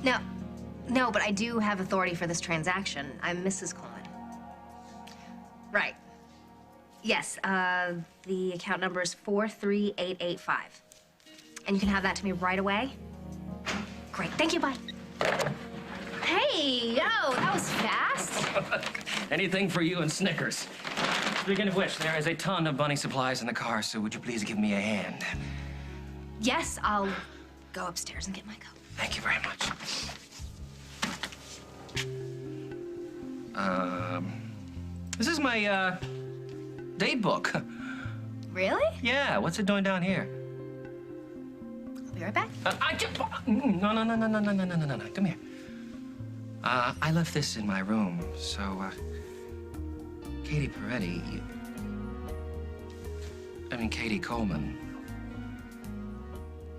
No, no, but I do have authority for this transaction. I'm Mrs. Coleman. Right. Yes, the account number is 43885. And you can have that to me right away? Great, thank you, bye. Hey, yo, that was fast. Anything for you and Snickers. Speaking of which, there is a ton of bunny supplies in the car, so would you please give me a hand? Yes, I'll go upstairs and get my coat. Thank you very much. This is my, date book. Really? Yeah, what's it doing down here? I'll be right back. No. Come here. I left this in my room, so, Katie Peretti, Katie Coleman.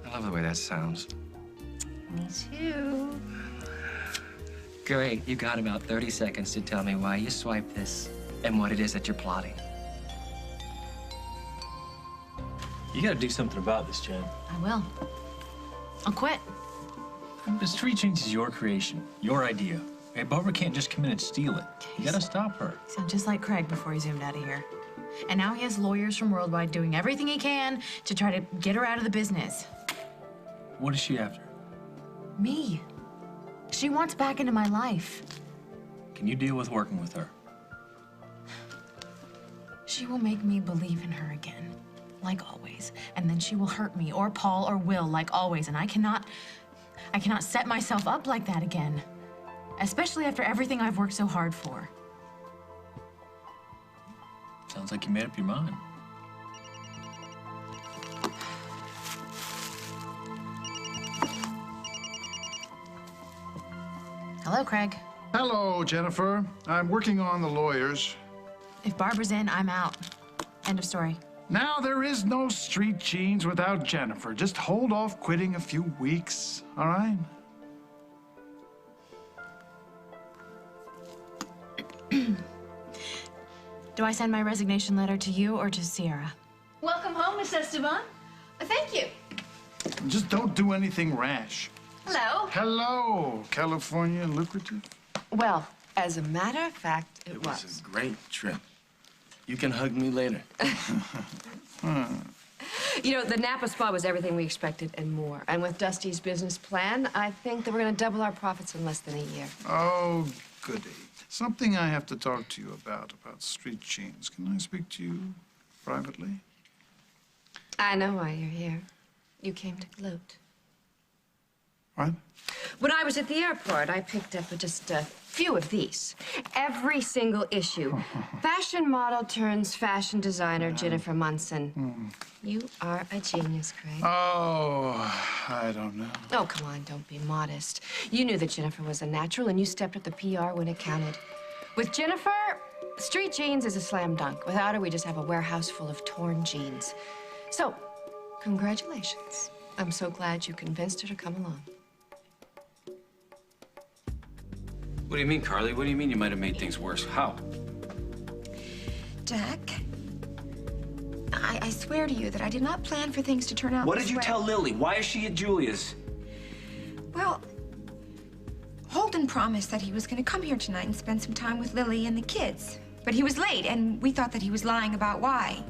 I love the way that sounds. Me too. Great, you got about 30 seconds to tell me why you swiped this and what it is that you're plotting. You gotta do something about this, Jen. I will. I'll quit. The street change is your creation, your idea. Hey, Barbara can't just come in and steal it. You gotta stop her. You sound just like Craig before he zoomed out of here. And now he has lawyers from Worldwide doing everything he can to try to get her out of the business. What is she after? Me. She wants back into my life. Can you deal with working with her? She will make me believe in her again, like always. And then she will hurt me, or Paul, or Will, like always. And I cannot set myself up like that again. Especially after everything I've worked so hard for. Sounds like you made up your mind. Hello, Craig. Hello, Jennifer. I'm working on the lawyers. If Barbara's in, I'm out. End of story. Now, there is no street jeans without Jennifer. Just hold off quitting a few weeks, all right? Do I send my resignation letter to you or to Sierra? Welcome home, Miss Esteban. Thank you. Just don't do anything rash. Hello. Hello, California lucrative? Well, as a matter of fact, it It was was. a great trip. You can hug me later. You know, the Napa Spa was everything we expected and more. And with Dusty's business plan, I think that we're going to double our profits in less than a year. Oh, goody. Something I have to talk to you about street jeans. Can I speak to you privately? I know why you're here. You came to gloat. What? When I was at the airport, I picked up just a few of these. Every single issue. Fashion model turns fashion designer, Jennifer Munson. You are a genius, Craig. Oh, I don't know. Oh, come on, don't be modest. You knew that Jennifer was a natural, and you stepped up the PR when it counted. With Jennifer, street jeans is a slam dunk. Without her, we just have a warehouse full of torn jeans. So, congratulations. I'm so glad you convinced her to come along. What do you mean, Carly? What do you mean you might have made things worse? How? Jack, I swear to you that I did not plan for things to turn out What this did you way. tell Lily? Why is she at Julia's? Well, Holden promised that he was going to come here tonight and spend some time with Lily and the kids. But he was late, and we thought that he was lying about why.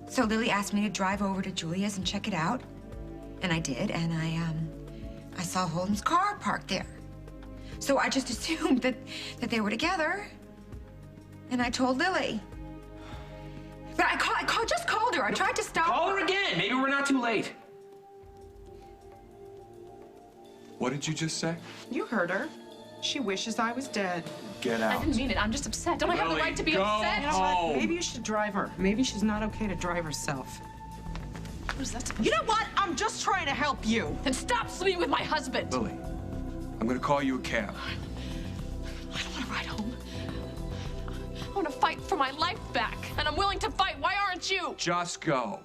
So Lily asked me to drive over to Julia's and check it out. And I did, and I saw Holden's car parked there. So I just assumed that they were together. And I told Lily. But I just called her. I tried to stop Call her again. Maybe we're not too late. What did you just say? You heard her. She wishes I was dead. Get I out. didn't mean it. I'm just upset. Don't I have the right to be upset? You know what? Maybe you should drive her. Maybe she's not okay to drive herself. What is that supposed You know what? I'm just trying to help you. Then stop sleeping with my husband. Lily, I'm gonna call you a cab. I don't want to ride home. I want to fight for my life back, and I'm willing to fight. Why aren't you? Just go.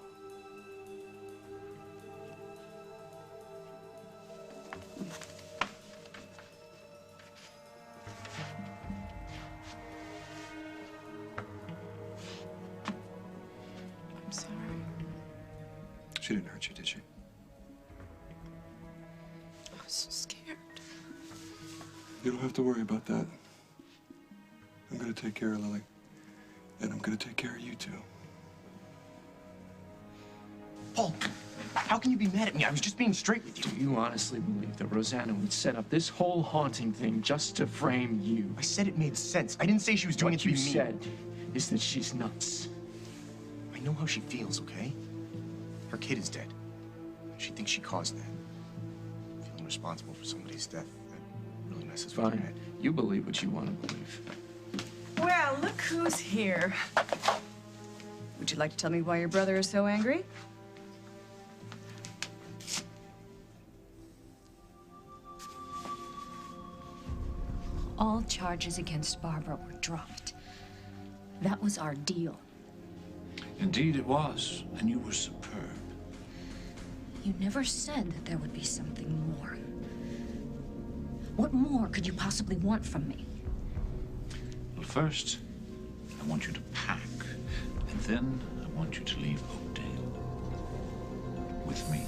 I'm sorry. She didn't hurt you, did she? I was so scared. You don't have to worry about that. I'm gonna take care of Lily. And I'm gonna take care of you too. Paul, how can you be mad at me? I was just being straight with you. Do you honestly believe that Rosanna would set up this whole haunting thing just to frame you? I said it made sense. I didn't say she was doing it to be What you mean. said is that she's nuts. I know how she feels, okay? Her kid is dead. She thinks she caused that. Feeling responsible for somebody's death, that really messes with your Fine. head. You believe what you want to believe. Well, look who's here. Would you like to tell me why your brother is so angry? All charges against Barbara were dropped. That was our deal. Indeed it was, and you were superb. You never said that there would be something more. What more could you possibly want from me? Well, first, I want you to pack, and then I want you to leave Oakdale with me.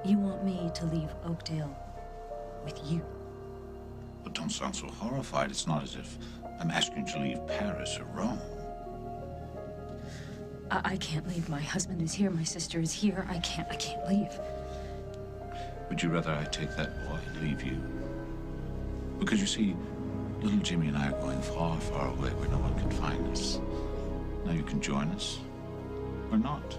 You want me to leave Oakdale with you? But don't sound so horrified. It's not as if I'm asking you to leave Paris or Rome. I can't leave. My husband is here. My sister is here. I can't leave. Would you rather I take that boy and leave you? Because you see, little Jimmy and I are going far, far away where no one can find us. Now you can join us, or not.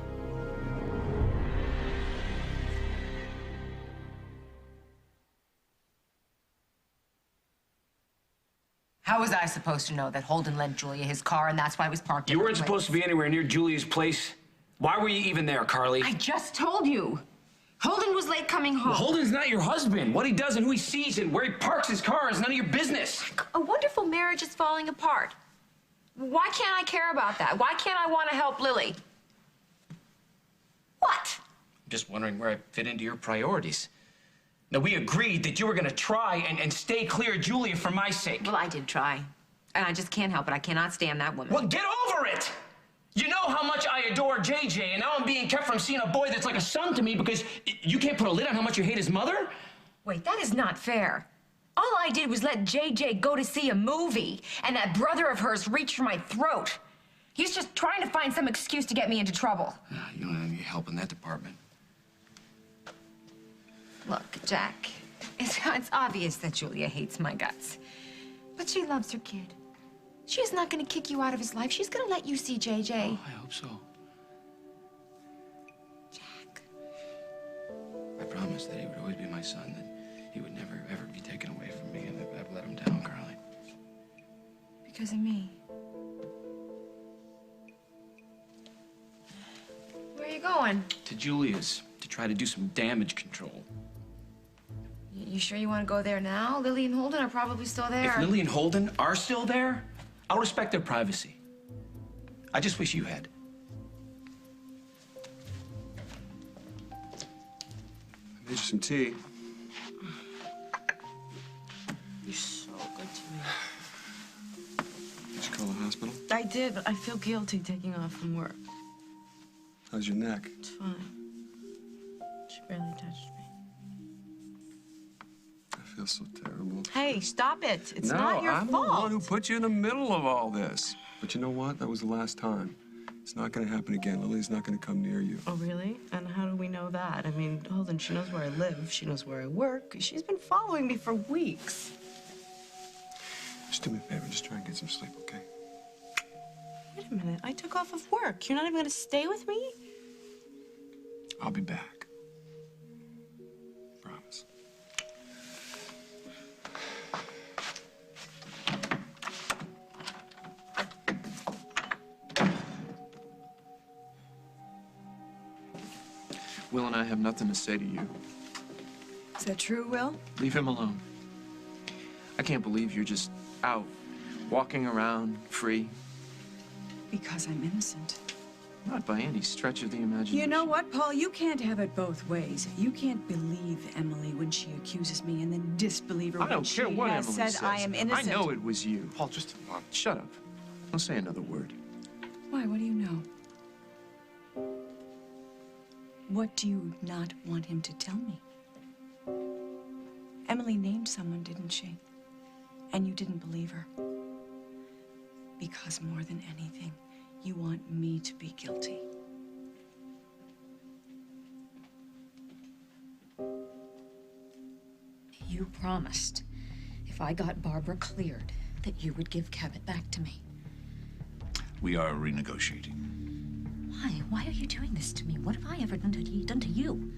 How was I supposed to know that Holden lent Julia his car and that's why it was parked? You weren't supposed to be anywhere near Julia's place. Why were you even there, Carly? I just told you. Holden was late coming home. Well, Holden's not your husband. What he does and who he sees and where he parks his car is none of your business. A wonderful marriage is falling apart. Why can't I care about that? Why can't I want to help Lily? What? I'm just wondering where I fit into your priorities. Now, we agreed that you were going to try and stay clear of Julia for my sake. Well, I did try. And I just can't help it. I cannot stand that woman. Well, get over it! You know how much I adore JJ, and now I'm being kept from seeing a boy that's like a son to me because you can't put a lid on how much you hate his mother? Wait, that is not fair. All I did was let JJ go to see a movie, and that brother of hers reached for my throat. He's just trying to find some excuse to get me into trouble. You don't have any help in that department. Look, Jack, it's obvious that Julia hates my guts. But she loves her kid. She's not going to kick you out of his life. She's going to let you see JJ. Oh, I hope so. Jack. I promised that he would always be my son, that he would never, ever be taken away from me, and I've let him down, Carly. Because of me. Where are you going? To Julia's, to try to do some damage control. You sure you want to go there now? Lily and Holden are probably still there. If Lily and Holden are still there, I'll respect their privacy. I just wish you had. I made you some tea. You're so good to me. Did you call the hospital? I did, but I feel guilty taking off from work. How's your neck? It's fine. She barely touched me. I feel so terrible. Hey, stop it. It's no, not your I'm fault. the one who put you in the middle of all this. But you know what? That was the last time. It's not going to happen again. Lily's not going to come near you. Oh, really? And how do we know that? I mean, Holden, she knows where I live. She knows where I work. She's been following me for weeks. Just do me a favor. Just try and get some sleep, okay? Wait a minute. I took off of work. You're not even going to stay with me? I'll be back. Promise. Will and I have nothing to say to you. that true, Will? Leave him alone. I can't believe you're just out, walking around, free. Because I'm innocent. Not by any stretch of the imagination. You know what, Paul? You can't have it both ways. You can't believe Emily when she accuses me and then disbelieve her I when don't she care what has Emily said says. I am innocent. I know it was you. Paul, just shut up. Don't say another word. Why? What do you know? What do you not want him to tell me? Emily named someone, didn't she? And you didn't believe her. Because more than anything, you want me to be guilty. You promised, if I got Barbara cleared, that you would give Cabot back to me. We are renegotiating. Why? Why are you doing this to me? What have I ever done to you?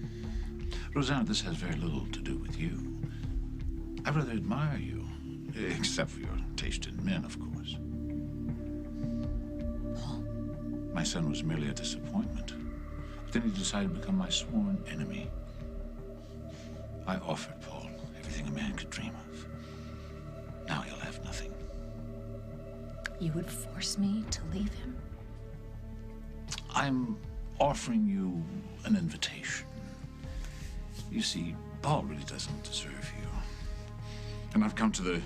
Rosanna, this has very little to do with you. I rather admire you, except for your taste in men, of course. Paul. My son was merely a disappointment. But then he decided to become my sworn enemy. I offered Paul everything a man could dream of. Now he'll have nothing. You would force me to leave him? I'm offering you an invitation. You see, Paul really doesn't deserve you. And I've come to the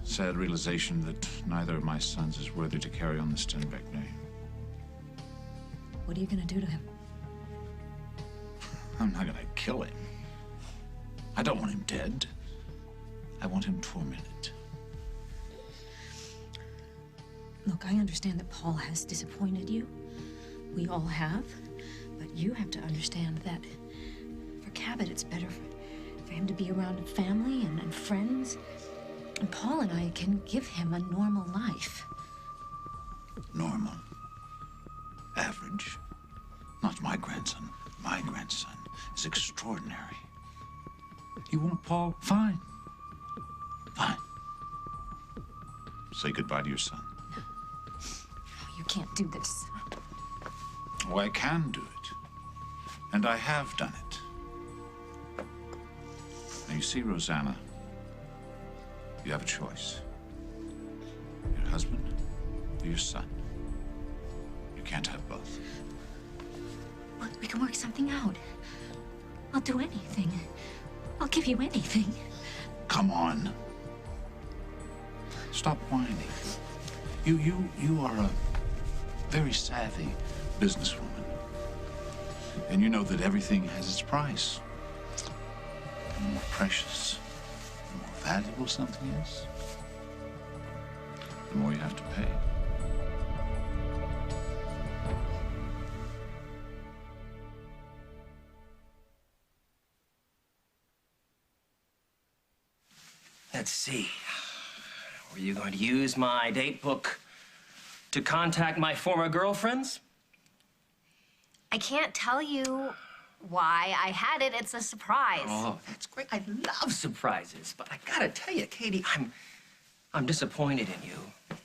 sad realization that neither of my sons is worthy to carry on the Stenbeck name. What are you gonna do to him? I'm not gonna kill him. I don't want him dead. I want him tormented. Look, I understand that Paul has disappointed you. We all have. But you have to understand that for Cabot, it's better for him to be around family and friends. And Paul and I can give him a normal life. Normal. Average. Not my grandson. My grandson is extraordinary. You want Paul? Fine. Fine. Say goodbye to your son. No, you can't do this. Oh, I can do it. And I have done it. Now, you see, Rosanna, you have a choice. Your husband or your son. You can't have both. Look, we can work something out. I'll do anything. I'll give you anything. Come on. Stop whining. You are a very savvy businesswoman. And you know that everything has its price. The more precious, the more valuable something is, the more you have to pay. Let's see. Were you going to use my date book to contact my former girlfriends? I can't tell you why I had it. It's a surprise. Oh, that's great. I love surprises. But I gotta tell you, Katie, I'm disappointed in you.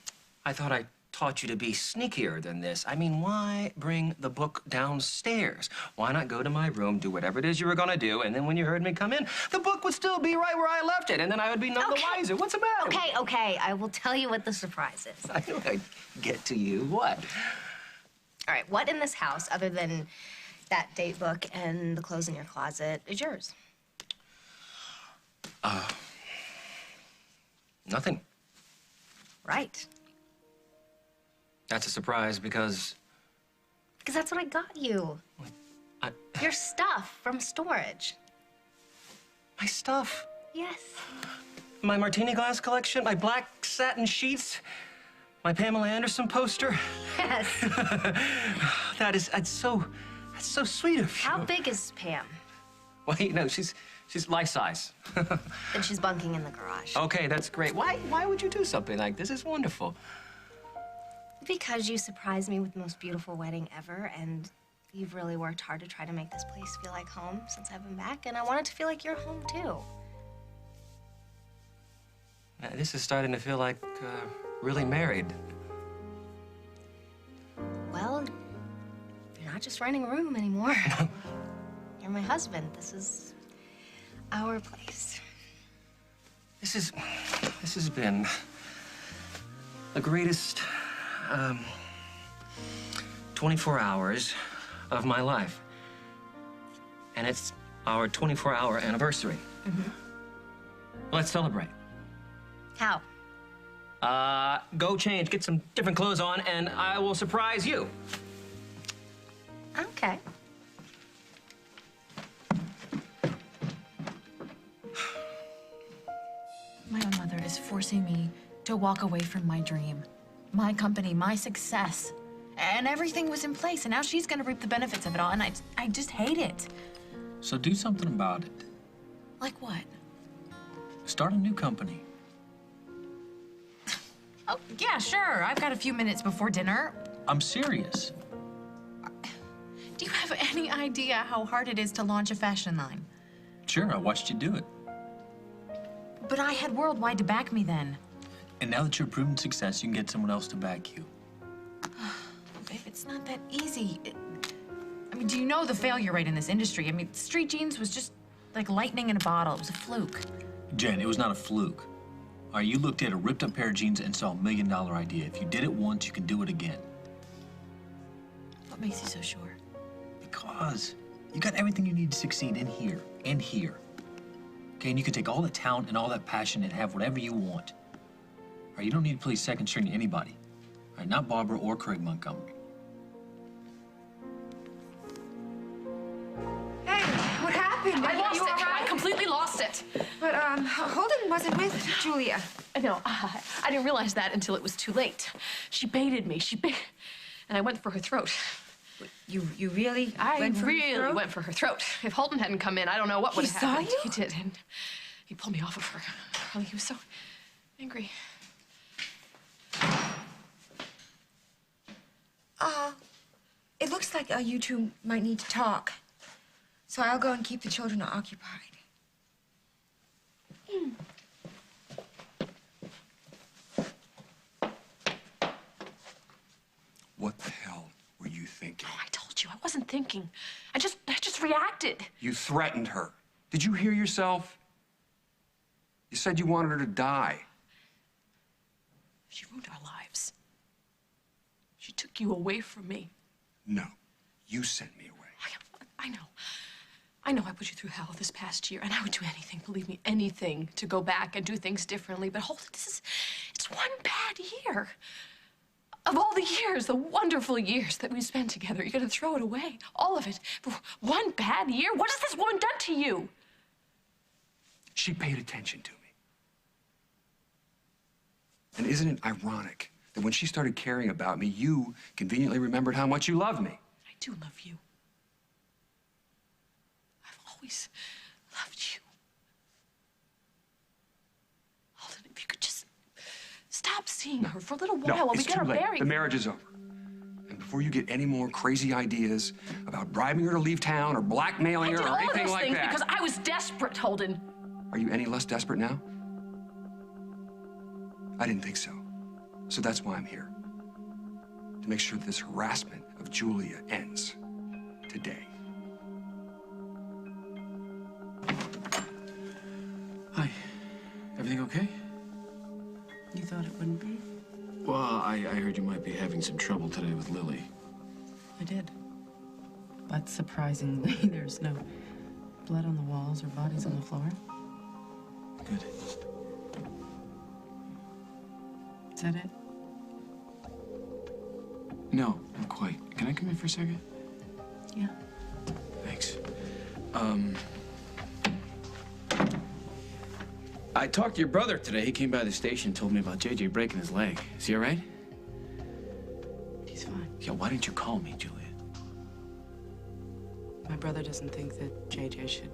I thought I taught you to be sneakier than this. I mean, why bring the book downstairs? Why not go to my room, do whatever it is you were gonna do, and then when you heard me come in, the book would still be right where I left it, and then I would be none the wiser. What's the matter? Okay. I will tell you what the surprise is. I know I'd get to you. What? All right, what in this house, other than that date book and the clothes in your closet, is yours? Nothing. Right. That's a surprise because... Because that's what I got you. Your stuff from storage. My stuff? Yes. My martini glass collection, my black satin sheets, my Pamela Anderson poster. Yes. That's so sweet of you. How big is Pam? Well, you know, she's life size. Then she's bunking in the garage. Okay, that's great. Why would you do something like this? It's wonderful. Because you surprised me with the most beautiful wedding ever, and you've really worked hard to try to make this place feel like home since I've been back, and I want it to feel like you're home, too. This is starting to feel like really married. Well, you're not just renting a room anymore. You're my husband. This is our place. This has been the greatest 24 hours of my life. And it's our 24-hour anniversary. Mm-hmm. Let's celebrate. How? Go change, get some different clothes on, and I will surprise you. Okay. My own mother is forcing me to walk away from my dream, my company, my success. And everything was in place, and now she's gonna reap the benefits of it all, and I just hate it. So do something about it. Like what? Start a new company. Oh, yeah, sure. I've got a few minutes before dinner. I'm serious. Do you have any idea how hard it is to launch a fashion line? Sure, I watched you do it. But I had Worldwide to back me then. And now that you're a proven success, you can get someone else to back you. Babe, it's not that easy. I mean, do you know the failure rate in this industry? I mean, street jeans was just like lightning in a bottle. It was a fluke. Jen, it was not a fluke. All right, you looked at a ripped-up pair of jeans and saw $1 million idea. If you did it once, you can do it again. What makes you so sure? Because you got everything you need to succeed in here and here. Okay, and you can take all that talent and all that passion and have whatever you want. All right, you don't need to play second string to anybody. All right, not Barbara or Craig Montgomery. Hey, what happened? I lost You it. all right? I completely lost it. But, Holden wasn't with Julia. I know. I didn't realize that until it was too late. She baited me. And I went for her throat. You really I went for her really throat? went for her throat. If Holden hadn't come in, I don't know what would He have saw happened. you? He did, and he pulled me off of her. Carly, he was so angry. It looks like you two might need to talk. So I'll go and keep the children occupied. What the hell were you thinking? Oh, I told you, I wasn't thinking. I just reacted. You threatened her. Did you hear yourself? You said you wanted her to die. She ruined our lives. She took you away from me. No, you sent me away. I know. I know I put you through hell this past year, and I would do anything, believe me, anything to go back and do things differently. But hold it, it's one bad year. Of all the years, the wonderful years that we spent together, you're gonna throw it away, all of it, for one bad year? What has this woman done to you? She paid attention to me. And isn't it ironic that when she started caring about me, you conveniently remembered how much you loved me? I do love you. I've always loved you. Holden, if you could just stop seeing her for a little while while we it's get too our late. bearings. The marriage is over. And before you get any more crazy ideas about bribing her to leave town or blackmailing her or anything like that. Because I was desperate, Holden. Are you any less desperate now? I didn't think so. So that's why I'm here. To make sure that this harassment of Julia ends today. Hi. Everything okay? You thought it wouldn't be? Well, I heard you might be having some trouble today with Lily. I did. But surprisingly, there's no blood on the walls or bodies on the floor. Good. Is that it? No, not quite. Can I come in for a second? Yeah. Thanks. I talked to your brother today. He came by the station and told me about JJ breaking his leg. Is he all right? He's fine. Yeah, why didn't you call me, Julia? My brother doesn't think that JJ should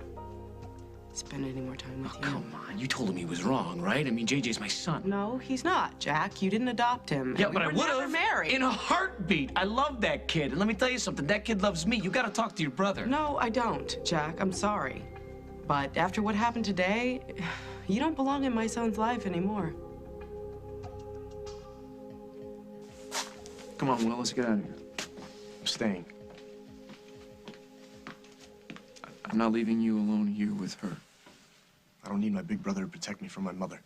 spend any more time with you. Come on, you told him he was wrong, right? I mean, JJ's my son. No, he's not, Jack. You didn't adopt him. Yeah, and but I we would were never have. married. In a heartbeat. I love that kid. And let me tell you something. That kid loves me. You got to talk to your brother. No, I don't, Jack. I'm sorry. But after what happened today, you don't belong in my son's life anymore. Come on, Will. Let's get out of here. I'm staying. I'm not leaving you alone here with her. I don't need my big brother to protect me from my mother.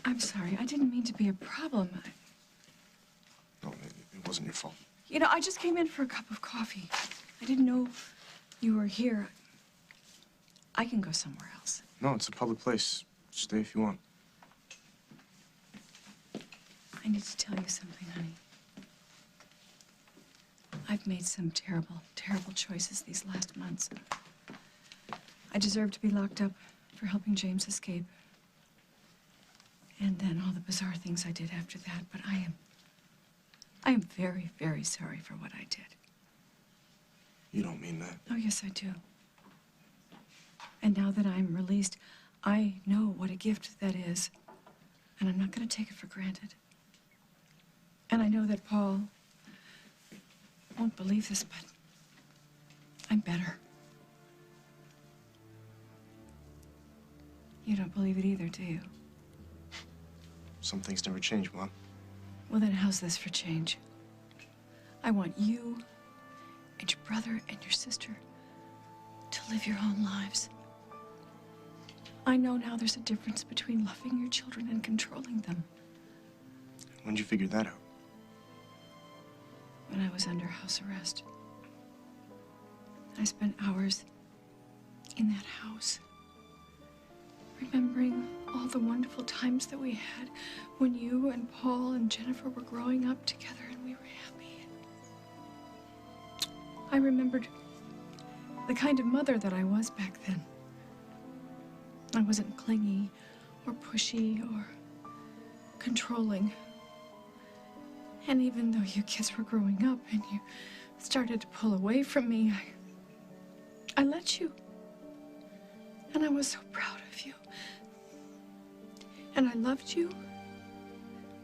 I'm sorry. I didn't mean to be a problem. No, it wasn't your fault. You know, I just came in for a cup of coffee. I didn't know you were here. I can go somewhere else. No, it's a public place. Stay if you want. I need to tell you something, honey. I've made some terrible, terrible choices these last months. I deserve to be locked up for helping James escape. And then all the bizarre things I did after that, but I am very, very sorry for what I did. You don't mean that. Oh, yes, I do. And now that I'm released, I know what a gift that is, and I'm not going to take it for granted. And I know that Paul won't believe this, but I'm better. You don't believe it either, do you? Some things never change, Mom. Well, then how's this for change? I want you and your brother and your sister to live your own lives. I know now there's a difference between loving your children and controlling them. When'd you figure that out? When I was under house arrest. I spent hours in that house, remembering all the wonderful times that we had when you and Paul and Jennifer were growing up together and we were happy. I remembered the kind of mother that I was back then. I wasn't clingy or pushy or controlling. And even though you kids were growing up and you started to pull away from me, I let you. And I was so proud of you. And I loved you.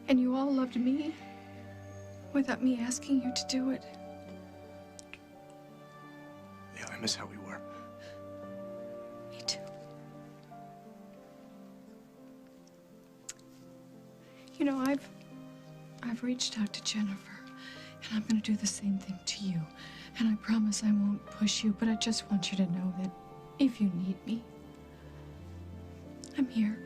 And you all loved me without me asking you to do it. Yeah, I miss how we were. Me too. You know, I've reached out to Jennifer, and I'm gonna do the same thing to you. And I promise I won't push you, but I just want you to know that if you need me, I'm here.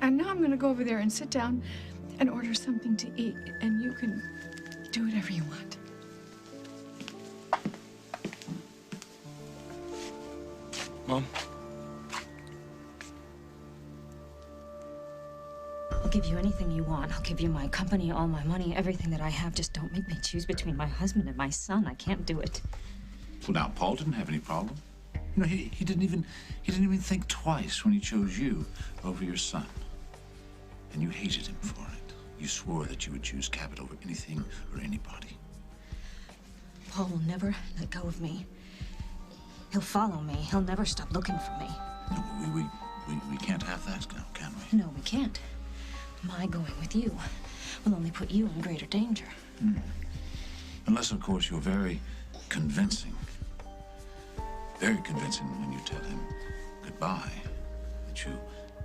And now I'm gonna go over there and sit down and order something to eat, and you can do whatever you want. Mom? I'll give you anything you want. I'll give you my company, all my money, everything that I have. Just don't make me choose between my husband and my son. I can't do it. Well, now, Paul didn't have any problem. You know, he didn't even think twice when he chose you over your son. And you hated him for it. You swore that you would choose Cabot over anything or anybody. Paul will never let go of me. He'll follow me. He'll never stop looking for me. No, we can't have that now, can we? No, we can't. My going with you will only put you in greater danger. Unless, of course, you're very convincing. Very convincing when you tell him goodbye, that you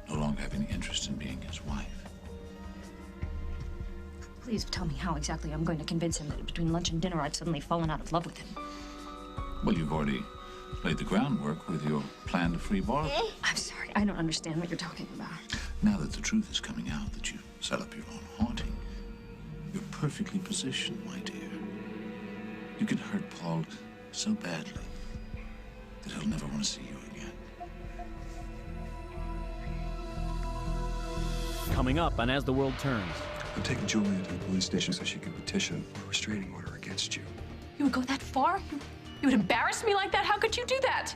no longer have any interest in being his wife. Please tell me how exactly I'm going to convince him that between lunch and dinner I'd suddenly fallen out of love with him. Well, you've already laid the groundwork with your plan to free Barbara. I'm sorry, I don't understand what you're talking about. Now that the truth is coming out that you set up your own haunting, you're perfectly positioned, my dear. You can hurt Paul so badly that he'll never want to see you again. Coming up on As the World Turns. I'm taking Julia to the police station so she can petition a restraining order against you. You would go that far? You would embarrass me like that? How could you do that?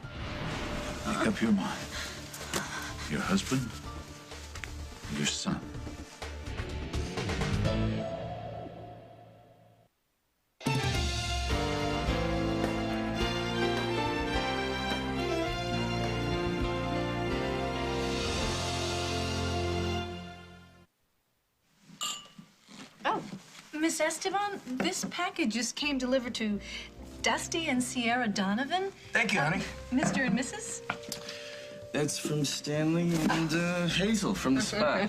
Make up your mind. Your husband, your son. Oh, Miss Esteban, this package just came delivered to Dusty and Sierra Donovan. Thank you, honey. Mr. and Mrs.? That's from Stanley and Hazel from the spa.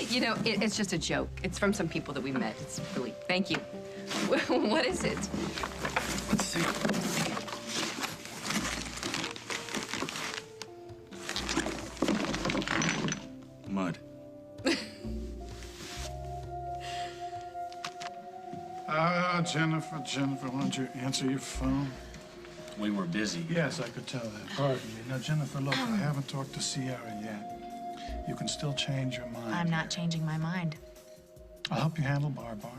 You know, it's just a joke. It's from some people that we met. It's really, thank you. What is it? Let's see. Mud. Jennifer, why don't you answer your phone? We were busy. Yes, I could tell that. Pardon me. Now, Jennifer, look, I haven't talked to Sierra yet. You can still change your mind. I'm not changing my mind. I'll help you handle Barbar.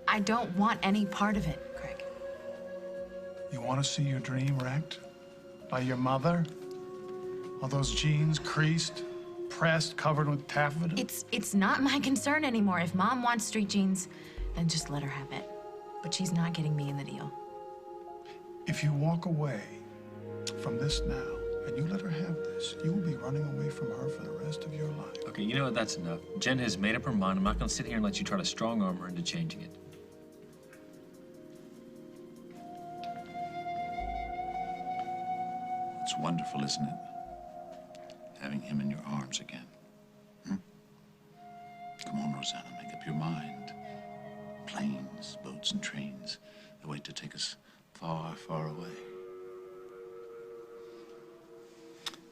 I don't want any part of it, Craig. You want to see your dream wrecked? By your mother? All those jeans creased, pressed, covered with taffeta? It's not my concern anymore. If Mom wants street jeans, then just let her have it. But she's not getting me in the deal. If you walk away from this now, and you let her have this, you will be running away from her for the rest of your life. Okay, you know what? That's enough. Jen has made up her mind. I'm not going to sit here and let you try to strong-arm her into changing it. It's wonderful, isn't it? Having him in your arms again. Come on, Rosanna, make up your mind. Planes, boats, and trains, they wait to take us far, far away.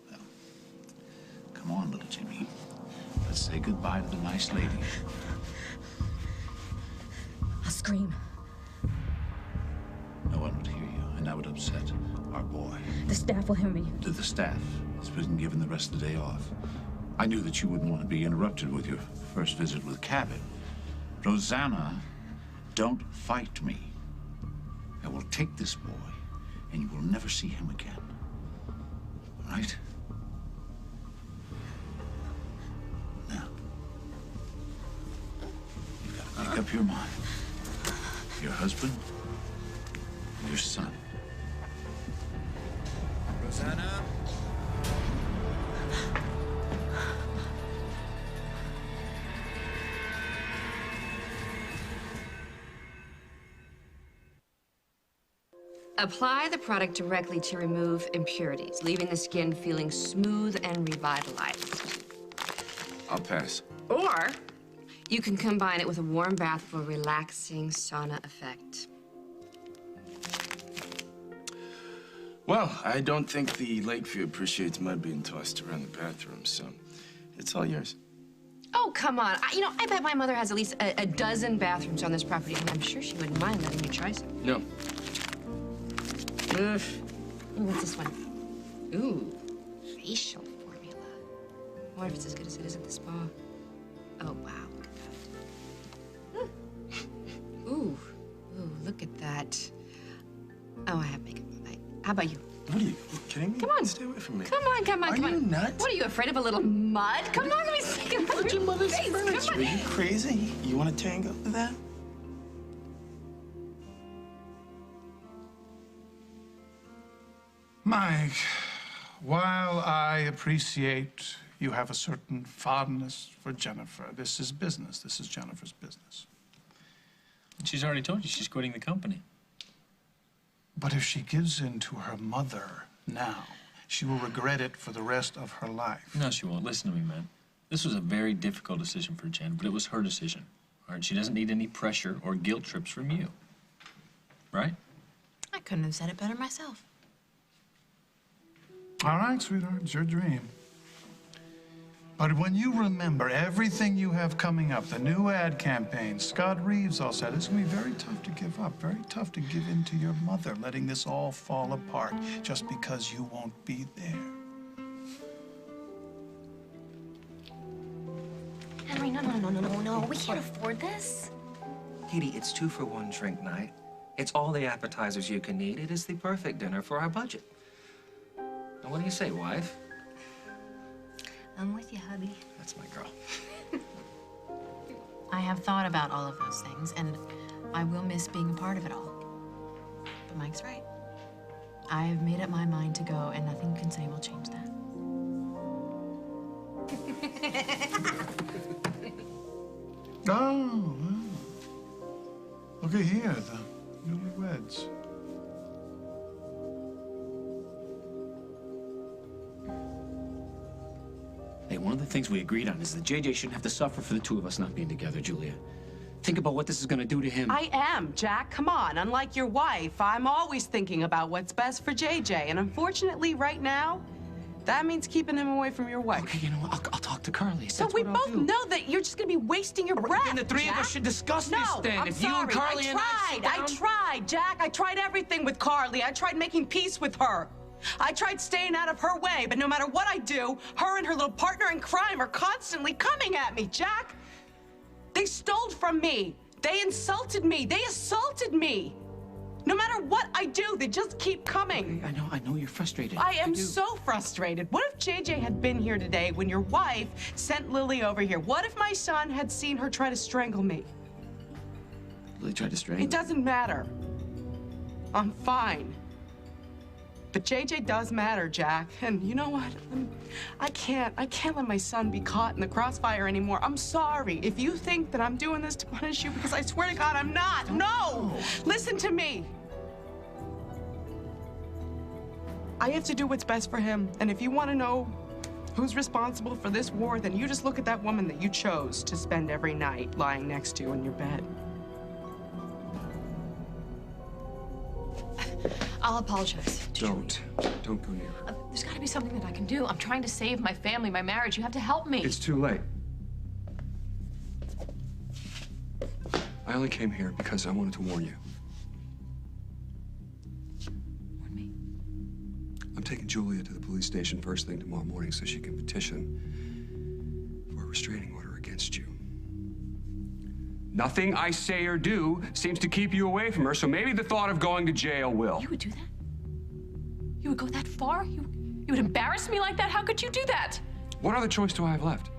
Well, come on, little Jimmy. Let's say goodbye to the nice lady. I'll scream. No one would hear you, and that would upset our boy. The staff will hear me. To the staff has been given the rest of the day off. I knew that you wouldn't want to be interrupted with your first visit with Cabot. Rosanna, don't fight me. I will take this boy, and you will never see him again. All right? Now, you've got to make up your mind. Your husband, your son. Rosanna? Apply the product directly to remove impurities, leaving the skin feeling smooth and revitalized. I'll pass. Or you can combine it with a warm bath for a relaxing sauna effect. Well, I don't think the Lakeview appreciates mud being tossed around the bathroom, so it's all yours. Oh, come on. I bet my mother has at least a dozen bathrooms on this property, and I'm sure she wouldn't mind letting me try some. No. Ooh, what's this one? Ooh, facial formula. I wonder if it's as good as it is at the spa. Oh, wow, look at that. Ooh, look at that. Oh, I have makeup on my... How about you? What are you kidding me? Come on. Stay away from me. Come on. Are you nuts? What, are you afraid of a little mud? Come on, let me see it. Put your mother's Face, come furniture. on. Are you crazy? You want to tango with that? Mike, while I appreciate you have a certain fondness for Jennifer, this is business. This is Jennifer's business. She's already told you she's quitting the company. But if she gives in to her mother now, she will regret it for the rest of her life. No, she won't. Listen to me, man. This was a very difficult decision for Jen, but it was her decision. All right? She doesn't need any pressure or guilt trips from you. Right? I couldn't have said it better myself. All right, sweetheart, it's your dream. But when you remember everything you have coming up, the new ad campaign, Scott Reeves all said, it's going to be very tough to give up, very tough to give in to your mother, letting this all fall apart just because you won't be there. Henry, no. We can't afford this. Katie, it's 2-for-1 drink night. It's all the appetizers you can eat. It is the perfect dinner for our budget. Now, what do you say, wife? I'm with you, hubby. That's my girl. I have thought about all of those things, and I will miss being a part of it all. But Mike's right. I have made up my mind to go, and nothing you can say will change that. Oh, wow. Look at here, the newlyweds. Hey, one of the things we agreed on is that JJ shouldn't have to suffer for the two of us not being together, Julia. Think about what this is gonna do to him. I am, Jack. Come on. Unlike your wife, I'm always thinking about what's best for JJ. And unfortunately, right now, that means keeping him away from your wife. Okay, you know what? I'll talk to Carly. So we both know that you're just gonna be wasting your breath. Then the three of us should discuss this then. I'm If sorry. you and Carly and I tried, Jack. I tried everything with Carly. I tried making peace with her. I tried staying out of her way, but no matter what I do, her and her little partner in crime are constantly coming at me, Jack. They stole from me. They insulted me. They assaulted me. No matter what I do, they just keep coming. Okay, I know you're frustrated. I am so frustrated. What if JJ had been here today when your wife sent Lily over here? What if my son had seen her try to strangle me? Lily tried to strangle. It doesn't matter. I'm fine. But JJ does matter, Jack. And you know what? I can't let my son be caught in the crossfire anymore. I'm sorry. If you think that I'm doing this to punish you, because I swear to God, I'm not. No! Listen to me. I have to do what's best for him. And if you want to know who's responsible for this war, then you just look at that woman that you chose to spend every night lying next to you in your bed. I'll apologize. Don't go near her. There's got to be something that I can do. I'm trying to save my family, my marriage. You have to help me. It's too late. I only came here because I wanted to warn you. Warn me? I'm taking Julia to the police station first thing tomorrow morning so she can petition for a restraining order against you. Nothing I say or do seems to keep you away from her, so maybe the thought of going to jail will. You would do that? You would go that far? You would embarrass me like that? How could you do that? What other choice do I have left?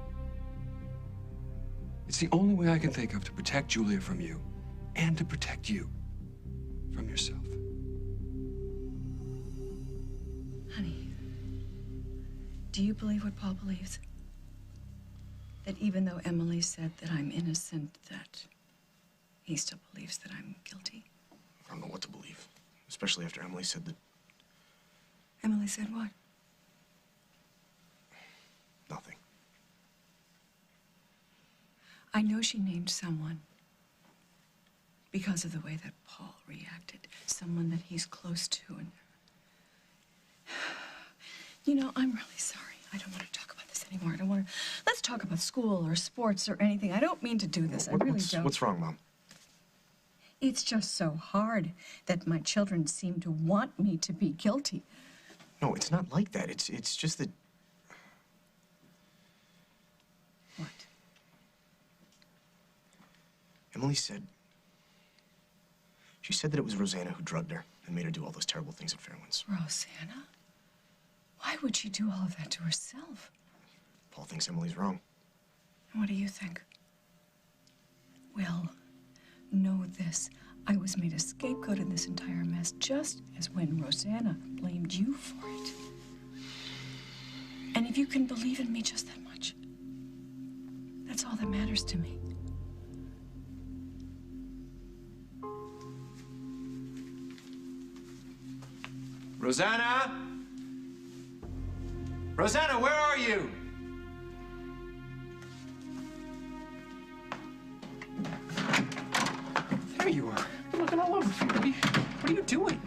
It's the only way I can think of to protect Julia from you and to protect you from yourself. Honey, do you believe what Paul believes? That even though Emily said that I'm innocent, that he still believes that I'm guilty? I don't know what to believe, especially after Emily said that. Emily said what? Nothing. I know she named someone because of the way that Paul reacted. Someone that he's close to. And you know, I'm really sorry. I don't want to talk about this anymore. I don't want to. Let's talk about school or sports or anything. I don't mean to do this. I really don't. What's wrong, Mom? It's just so hard that my children seem to want me to be guilty. No, it's not like that. It's just that. What? Emily said. She said that it was Rosanna who drugged her and made her do all those terrible things at Fairwinds. Rosanna? Why would she do all of that to herself? Paul thinks Emily's wrong. And what do you think? Well, know this. I was made a scapegoat in this entire mess, just as when Rosanna blamed you for it. And if you can believe in me just that much, that's all that matters to me. Rosanna? Rosanna, where are you? There you are. You're looking all over for you. What are you doing?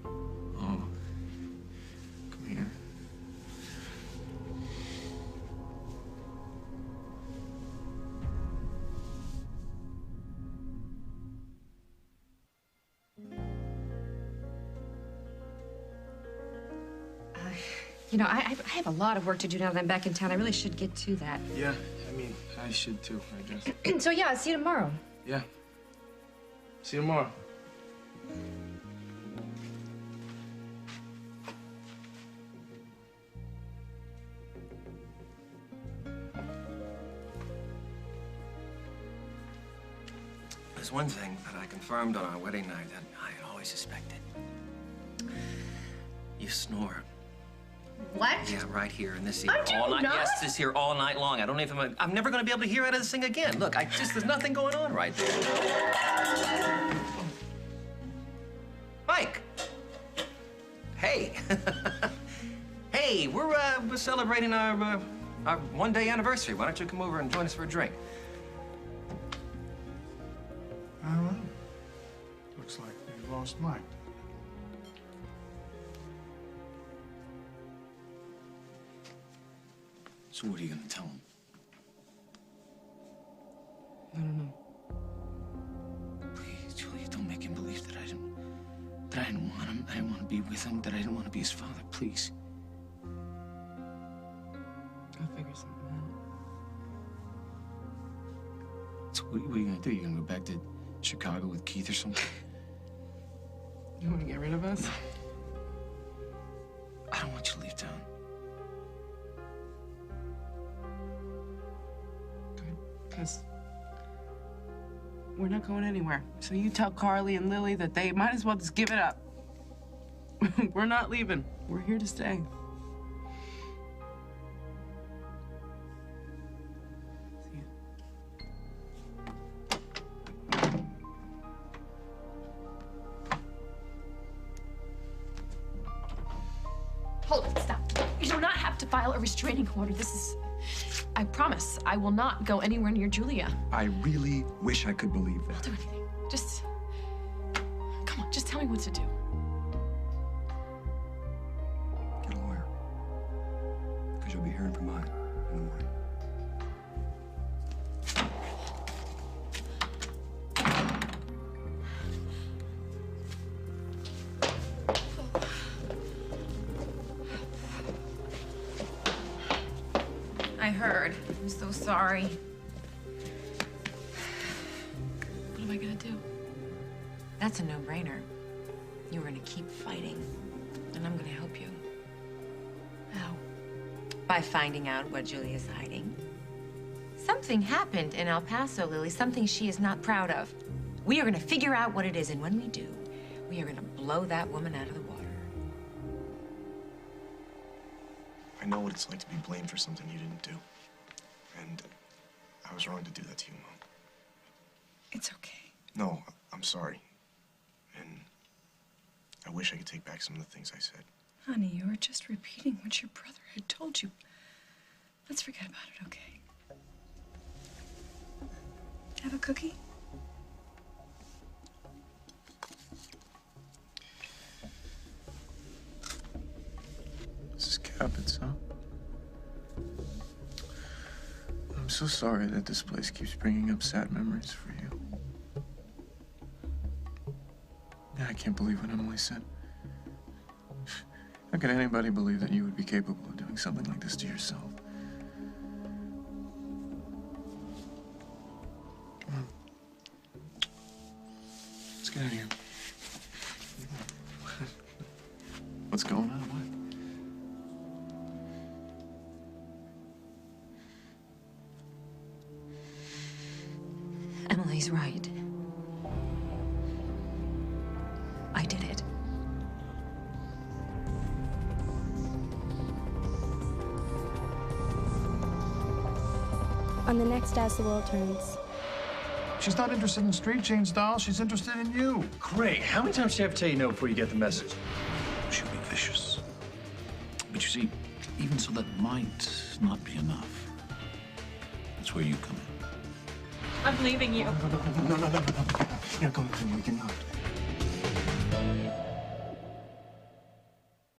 Oh. Come here. You know, I have a lot of work to do now that I'm back in town. I really should get to that. Yeah, I mean, I should too, I guess. So, yeah, I'll see you tomorrow. Yeah. See you tomorrow. There's one thing that I confirmed on our wedding night that I had always suspected. You snore. What? Yeah, right here in this ear I do all night. not. Yes, this here all night long. I don't even. I'm never going to be able to hear out of this thing again. Look, there's nothing going on right there. Mike. Hey. Hey, we're celebrating our one-day anniversary. Why don't you come over and join us for a drink? Well, looks like we lost Mike. So what are you gonna tell him? I don't know. Please, Julia, don't make him believe that I didn't want him. I didn't want to be with him. That I didn't want to be his father. Please. I'll figure something out. So what are you gonna do? You gonna go back to Chicago with Keith or something? You want to get rid of us? I don't want you to leave town. Because we're not going anywhere. So you tell Carly and Lily that they might as well just give it up. We're not leaving. We're here to stay. Hold it, stop. You do not have to file a restraining order. This is... I promise, I will not go anywhere near Julia. I really wish I could believe that. I'll do anything. Just... Come on, just tell me what to do. Get a lawyer. Because you'll be hearing from mine in the morning. I heard. I'm so sorry. What am I gonna do? That's a no-brainer. You were gonna keep fighting, and I'm gonna help you. How? By finding out what Julia's hiding. Something happened in El Paso, Lily, something she is not proud of. We are gonna figure out what it is, and when we do, we are gonna blow that woman out of the water. I know what it's like to be blamed for something you didn't do. And I was wrong to do that to you, Mom. It's okay. No, I'm sorry. And I wish I could take back some of the things I said. Honey, you were just repeating what your brother had told you. Let's forget about it, okay? Have a cookie? Mrs. Cabot's, huh? I'm so sorry that this place keeps bringing up sad memories for you. Yeah, I can't believe what Emily said. How could anybody believe that you would be capable of doing something like this to yourself? Come on. Let's get out of here. What's going on? What? Emily's right. I did it. On the next As the World Turns. She's not interested in street jeans, doll. She's interested in you. Great. How many times do you have to tell you no before you get the message? She'll be vicious. But you see, even so, that might not be enough. That's where you come in. I'm leaving you. No. You're not going to me. We cannot.